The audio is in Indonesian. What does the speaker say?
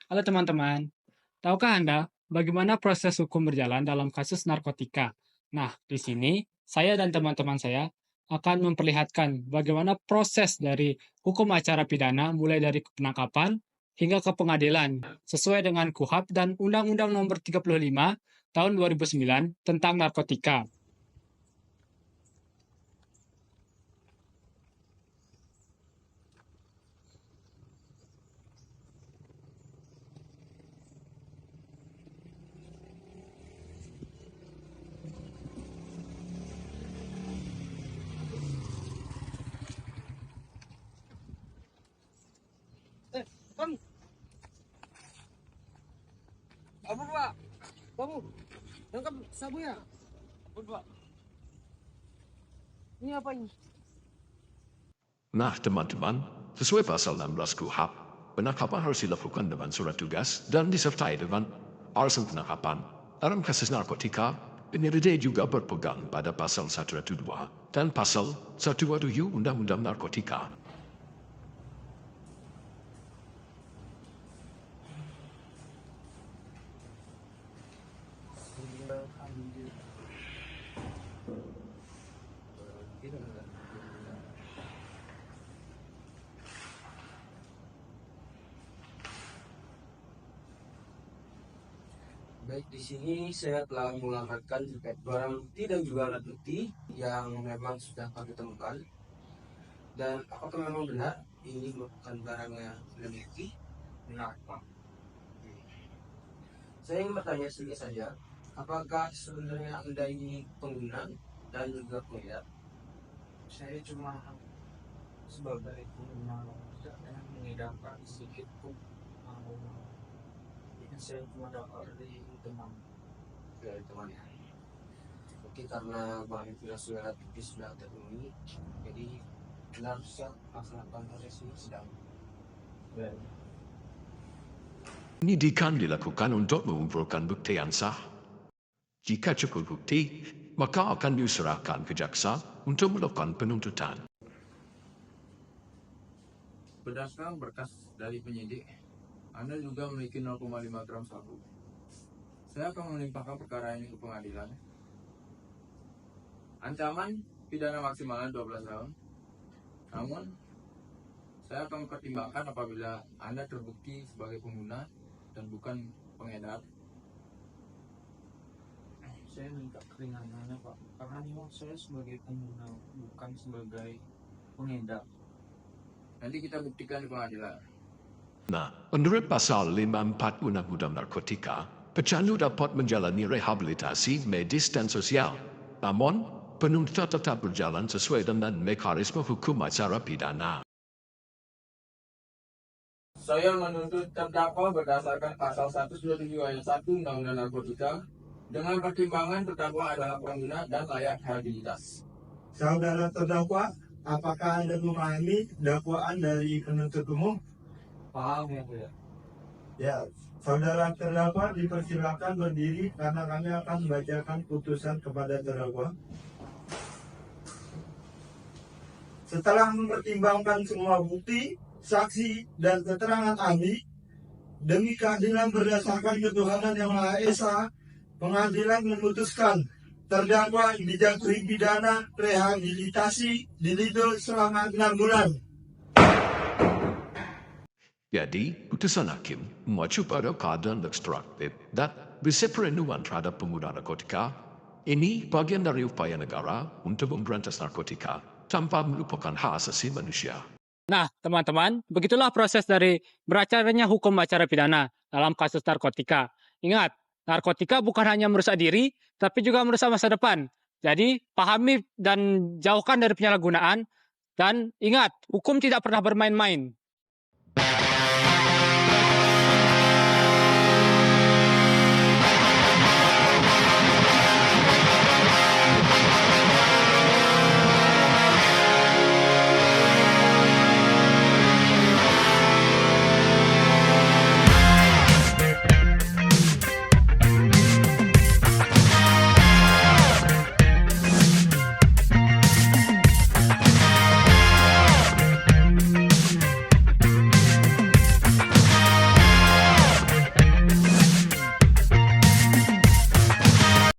Halo teman-teman, tahukah Anda bagaimana proses hukum berjalan dalam kasus narkotika? Nah, di sini saya dan teman-teman saya akan memperlihatkan bagaimana proses dari hukum acara pidana mulai dari penangkapan hingga ke pengadilan sesuai dengan KUHP dan Undang-Undang Nomor 35 Tahun 2009 tentang narkotika. Kamu, kamu Pak, kamu, tangkap sabunya. Pak, ini apa ini? Nah, teman-teman, sesuai pasal 16 KUHP, penangkapan harus dilakukan dengan surat tugas dan disertai dengan alasan penangkapan. Dalam kasus narkotika, penyelidik juga berpegang pada pasal 112 dan pasal 127 Undang-Undang Narkotika. Baik, di sini saya telah mengangkatkan terkait barang bukti dan juga alat bukti yang memang sudah kami temukan. Dan apakah memang benar ini merupakan barangnya bukti? Benar, Pak. Saya ingin bertanya sedikit saja, apakah sebenarnya Anda ini pengguna dan juga pengedar? Saya cuma sebagai pengguna dan mengedarkan sedikit pun. Saya cuma dapat dari teman. Dari teman ya. Oke, karena bahan surat bukti sudah terpenuhi, jadi benar bisa melaksanakan proses ini sedang. Penyidikan dilakukan untuk mengumpulkan bukti yang sah. Jika cukup bukti, maka akan diserahkan ke jaksa untuk melakukan penuntutan. Berdasarkan berkas dari penyidik, Anda juga memiliki 0,5 gram sabu. Saya akan melimpahkan perkara ini ke pengadilan. Ancaman pidana maksimalnya 12 tahun. Namun, saya akan mempertimbangkan apabila Anda terbukti sebagai pengguna dan bukan pengedar. Saya minta keringanannya Pak, karena memang saya sebagai pengguna bukan sebagai pengedar. Nanti kita buktikan di pengadilan. Nah, menurut pasal 54 Undang-Undang Narkotika, pecandu dapat menjalani rehabilitasi medis dan sosial. Namun, penuntutan tetap berjalan sesuai dengan mekanisme hukum acara pidana. Saya menuntut terdakwa berdasarkan pasal 127 ayat 1 Undang-Undang Narkotika dengan pertimbangan terdakwa adalah pengguna dan layak rehabilitas. Saudara terdakwa, apakah Anda memahami dakwaan dari penuntut umum? Paham ya Bu ya? Ya, saudara terdakwa dipersilakan berdiri karena kami akan membacakan putusan kepada terdakwa. Setelah mempertimbangkan semua bukti, saksi, dan keterangan ahli, demi keadilan berdasarkan ketuhanan yang Maha Esa, pengadilan memutuskan terdakwa dijatuhi pidana rehabilitasi di Lido selama 6 bulan. Jadi, putusan hakim mengacu pada keadaan obstruktif dan berseperenuan terhadap pengguna narkotika. Ini bagian dari upaya negara untuk memberantas narkotika tanpa melupakan hak asasi manusia. Nah, teman-teman, begitulah proses dari beracaranya hukum acara pidana dalam kasus narkotika. Ingat, narkotika bukan hanya merusak diri, tapi juga merusak masa depan. Jadi, pahami dan jauhkan dari penyalahgunaan. Dan ingat, hukum tidak pernah bermain-main.